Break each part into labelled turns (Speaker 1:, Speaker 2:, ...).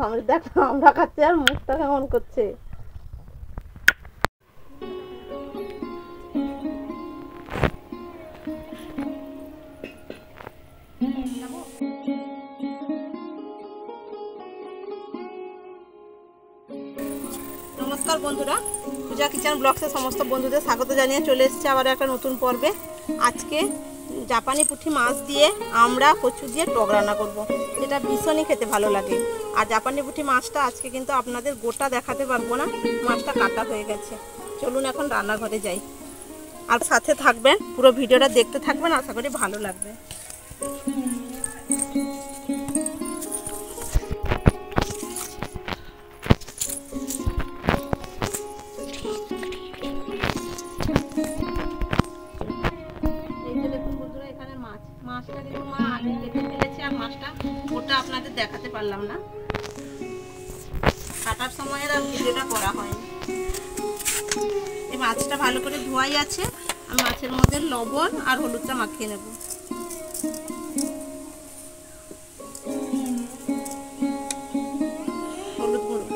Speaker 1: সমৃদ্ধ একটা আমরা খাচ্ছি আর মুখটা কেমন করছে। নমস্কার বন্ধুরা, পূজা কিচেন ব্লগসে সমস্ত বন্ধুদের স্বাগত জানিয়ে চলে এসেছে আবার একটা নতুন পর্বে। আজকে জাপানি পুঁটি মাছ দিয়ে আমরা কচু দিয়ে টক রান্না করব, যেটা ভীষণই খেতে ভালো লাগে। আর জাপানি পুঁটি মাছটা আজকে কিন্তু আপনাদের গোটা দেখাতে পারবো না, মাছটা কাটা হয়ে গেছে। চলুন এখন রান্নাঘরে যাই, আর সাথে থাকবেন, পুরো ভিডিওটা দেখতে থাকবেন, আশা করি ভালো লাগবে। মাছটা কিন্তু মা আগে কেটে ফেলেছে, আর মাছটা ওটা আপনাদের দেখাতে পারলাম না, কাটার সময় আর ভিডিওটা করা হয়নি। এই মাছটা ভালো করে ধোয়াই আছে, আমি মাছের মধ্যে লবণ আর হলুদটা মাখিয়ে নেব। হলুদ গুঁড়ো,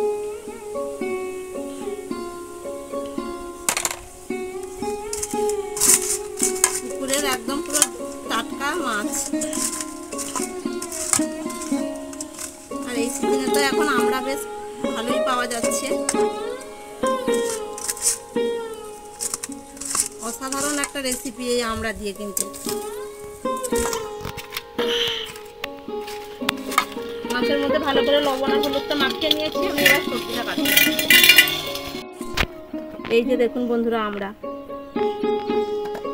Speaker 1: পুকুরের একদম পুরো টাটকা মাছ। আর এই সিজনে তো এখন আমরা বেশ ভালোই পাওয়া যাচ্ছে। অসাধারণ একটা রেসিপি এই আমরা দিয়ে, কিন্তু মাছের মধ্যে ভালো করে লবণ আর হলুদটা মাখিয়ে নিয়েছি। আমি এবার সবজিটা কাটবো। এই যে দেখুন বন্ধুরা,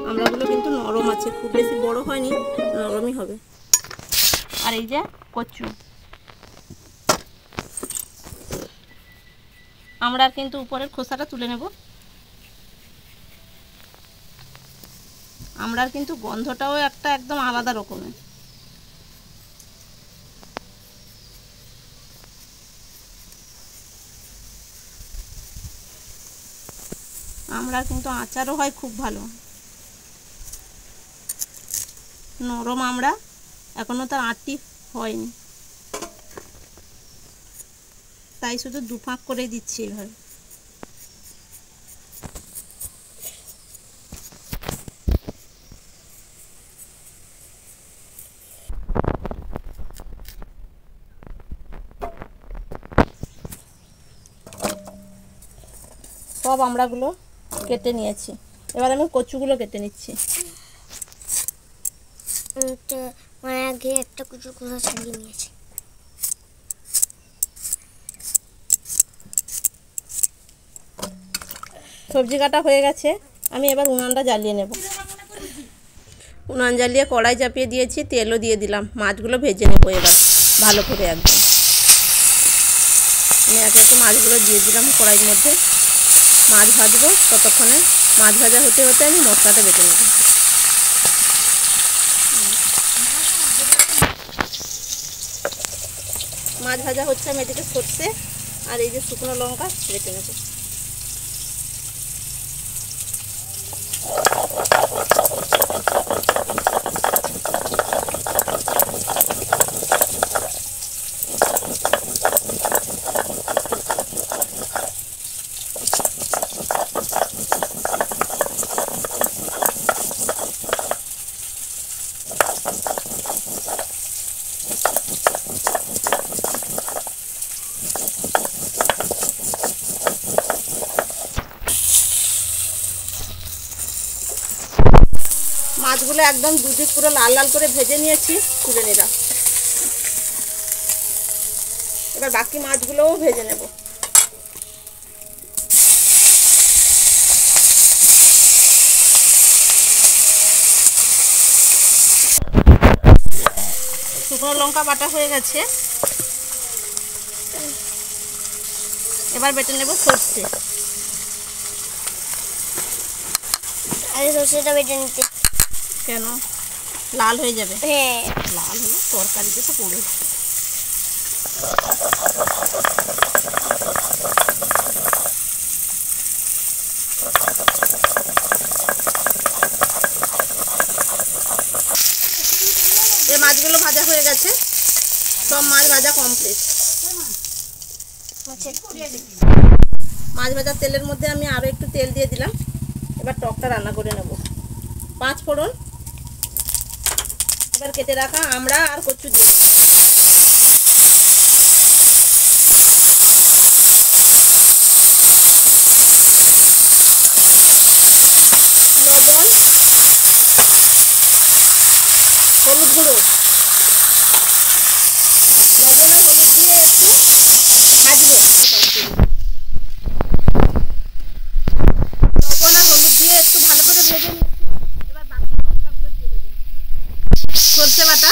Speaker 1: আমড়াগুলো কিন্তু নরম আছে, খুব বেশি বড় হয়নি, নরমই হবে। আর এই যে কচু, আমড়ার কিন্তু উপরের খোসাটা তুলে নেব। আমড়ার কিন্তু গন্ধটাও একটা একদম আলাদা রকমের। আমড়ার কিন্তু আচারও হয় খুব ভালো। নরম আমড়া, এখনো তার আঁটি হয়নি, তাই শুধু দুফাঁক করে দিচ্ছি এভাবে। সব আমড়াগুলো কেটে নিয়েছি, এবার আমি কচুগুলো কেটে নিচ্ছি।
Speaker 2: আগে একটা কচুর খোসা ছাড়িয়ে নিয়েছি।
Speaker 1: সবজি কাটা হয়ে গেছে, আমি এবার উনানটা জ্বালিয়ে নেব। উনান জ্বালিয়ে কড়াই চাপিয়ে দিয়েছি, তেলও দিয়ে দিলাম। মাছগুলো ভেজে নেবো এবার ভালো করে একদম। আমি একে একে মাছগুলো দিয়ে দিলাম কড়াইয়ের মধ্যে। মাছ ভাজবো, ততক্ষণে মাছ ভাজা হতে হতে আমি মশলাটা বেটে নেব। মাছ ভাজা হচ্ছে, আমি এদিকে সরষে আর এই যে শুকনো লঙ্কা বেটে নেব। মাছগুলো একদম দুদিক পুরো লাল লাল করে ভেজে নিয়েছি, তুলে নিলাম। এবার বাকি মাছগুলোও ভেজে নেব। শুকনো লঙ্কা বাটা হয়ে গেছে, এবার বেটে নেব সরষে।
Speaker 2: আগে সরষেটা বেটে নিতে।
Speaker 1: কেন? লাল হয়ে যাবে।
Speaker 2: হ্যাঁ,
Speaker 1: লাল হলে তরকারিতে তো পড়বে। এই মাছগুলো ভাজা হয়ে গেছে, সব মাছ ভাজা কমপ্লিট। মাছ ভাজার তেলের মধ্যে আমি আরও একটু তেল দিয়ে দিলাম। এবার টকটা রান্না করে নেব। 5 ফোড়ন, এবার কেটে রাখা আমড়া আর কচু দিয়ে দেবো। লবণ, হলুদ গুঁড়ো, লবণ আর হলুদ দিয়ে একটু ভাজবো। লবণ আর হলুদ দিয়ে একটু ভালো করে ভেজে নিয়েছি। এবার বাকি মশলাগুলো দিয়ে দেবো। সরষে বাটা,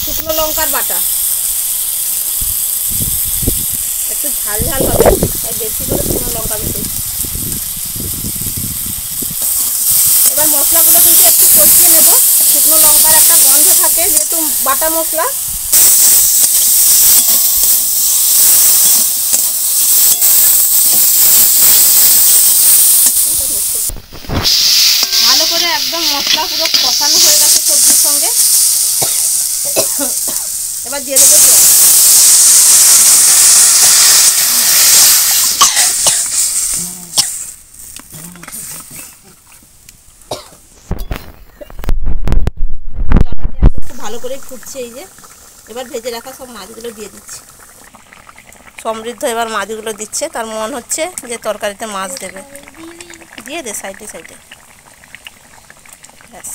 Speaker 1: শুকনো লঙ্কার বাটা, একটু ঝাল ঝাল হবে তাই বেশি করে শুকনো লঙ্কা বেশি। এবার মশলাগুলোকে দিয়ে একটু কষিয়ে নেব। শুকনো লঙ্কার একটা গন্ধ থাকে যেহেতু বাটা মশলা। ভালো করে একদম মশলা পুরো কষানো হয়ে গেছে সবজির সঙ্গে। এবার দিয়ে দেবো টক। খুব ভালো করে ফুটছে এই যে। এবার ভেজে রাখা সব মাছগুলো দিয়ে দিচ্ছি। সমৃদ্ধ এবার মাছগুলো দিচ্ছে, তার মন হচ্ছে যে তরকারিতে মাছ দেবে। দিয়ে দে সাইডে সাইডে। ব্যাস,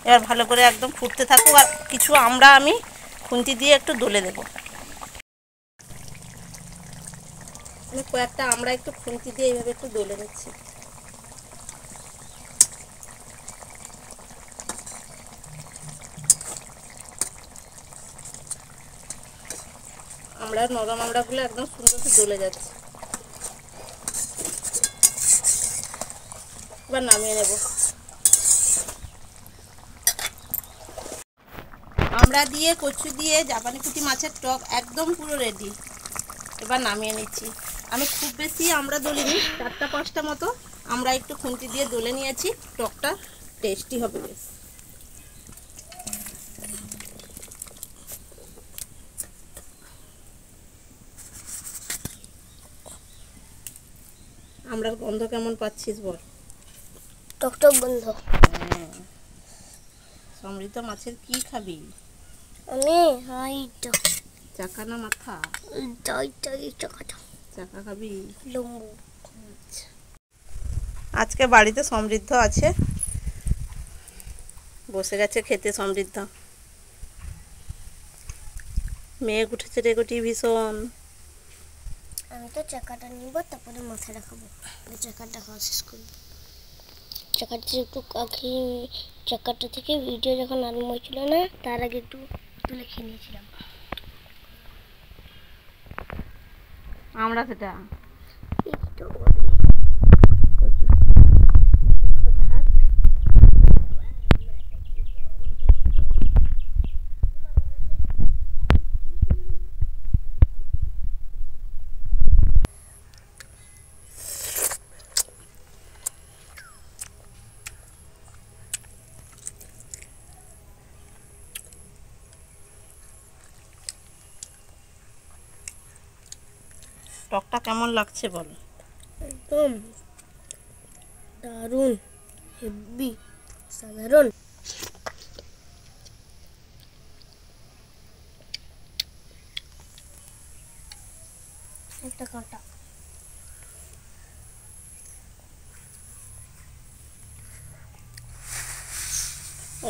Speaker 1: এবার ভালো করে একদম ফুটতে থাকুক। আর কিছু আমরা আমি খুন্তি দিয়ে একটু দলে দেবো। আমি কয়েকটা আমরা একটু খুন্তি দিয়ে এইভাবে একটু দলে নিচ্ছি। আমরা নরম আমড়াগুলো একদম সুন্দর দলে যাচ্ছে। এবার নামিয়ে নেব। আমড়া দিয়ে কচু দিয়ে জাপানি পুঁটি মাছের টক একদম পুরো রেডি। এবার নামিয়ে নিচ্ছি। আমি খুব বেশি আমরা দলিনি, 4-5টা মতো আমরা একটু খুন্তি দিয়ে দলে নিয়েছি। টকটা টেস্টি হবে বেশ। আমরার গন্ধ কেমন পাচ্ছিস বল?
Speaker 2: টকটক গন্ধ।
Speaker 1: সমৃদ্ধ মাছের কি খাবি?
Speaker 2: আমি হাইটা
Speaker 1: চাকা না মাথা? চাকা খাবি?
Speaker 2: লম্বু।
Speaker 1: আজকে বাড়িতে সমৃদ্ধ আছে, বসে গেছে খেতে। সমৃদ্ধ মেয়ে উঠেছে রেগটি ভীষণ।
Speaker 2: আমি তো চাকাটা নিব, তারপরে মাথায় রাখাবো। চাকাটা খাওয়া শেষ করবো। চাকাটা একটু চাকাটা থেকে ভিডিও যখন আরম্ভ হয়েছিল না, তার আগে একটু তুলে খেয়ে নিয়েছিলাম।
Speaker 1: আমরা সেটা টকটা কেমন লাগছে বল?
Speaker 2: একদম দারুণ, হেভি, সাধারণ। একটা কাঁটা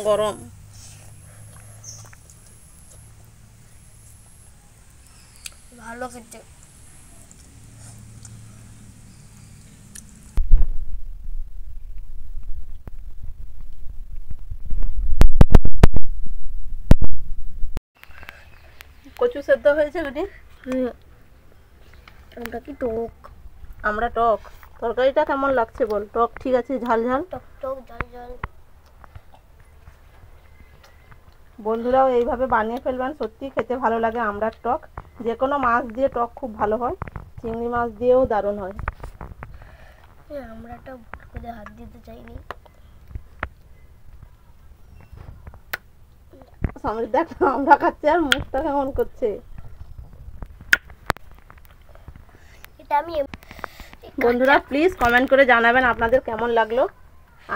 Speaker 1: গরম।
Speaker 2: ভালো খেতে।
Speaker 1: কচু সেদ্ধ হয়েছে বেটি?
Speaker 2: আমরা কি টক?
Speaker 1: আমরা টক। তরকারিটা কেমন লাগছে বল? টক ঠিক আছে, ঝাল ঝাল।
Speaker 2: টক টক ঝাল ঝাল।
Speaker 1: বন্ধুরাও এইভাবে বানিয়ে ফেলবেন, সত্যি খেতে ভালো লাগে আমড়ার টক। যে কোনো মাছ দিয়ে টক খুব ভালো হয়, চিংড়ি মাছ দিয়েও দারুণ হয়।
Speaker 2: আমরাটা ভুল করে হাত দিতে চাইনি।
Speaker 1: সমৃদ্ধ একটা আমরা খাচ্ছে আর মুখটা কেমন করছে।
Speaker 2: এটা আমি
Speaker 1: বন্ধুরা প্লিজ কমেন্ট করে জানাবেন আপনাদের কেমন লাগলো।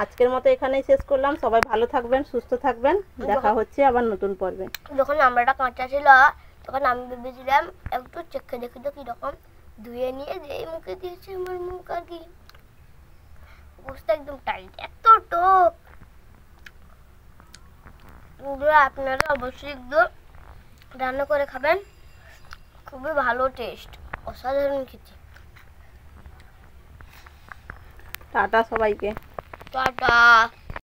Speaker 1: আজকের মতো এখানেই শেষ করলাম। সবাই ভালো থাকবেন, সুস্থ থাকবেন। দেখা হচ্ছে আবার নতুন পর্বে।
Speaker 2: যখন আমরাটা কাঁচা ছিল তখন আমি ভেবেছিলাম একটু চেখে দেখি তো কিরকম, ধুয়ে নিয়ে যেই মুখে দিয়েছে আমার মুখ আর কি অবস্থা একদম টাইট, এত টক। আপনারা অবশ্যই একটু রান্না করে খাবেন, খুবই ভালো টেস্ট, অসাধারণ খেতে।
Speaker 1: টাটা সবাইকে।
Speaker 2: টাটা।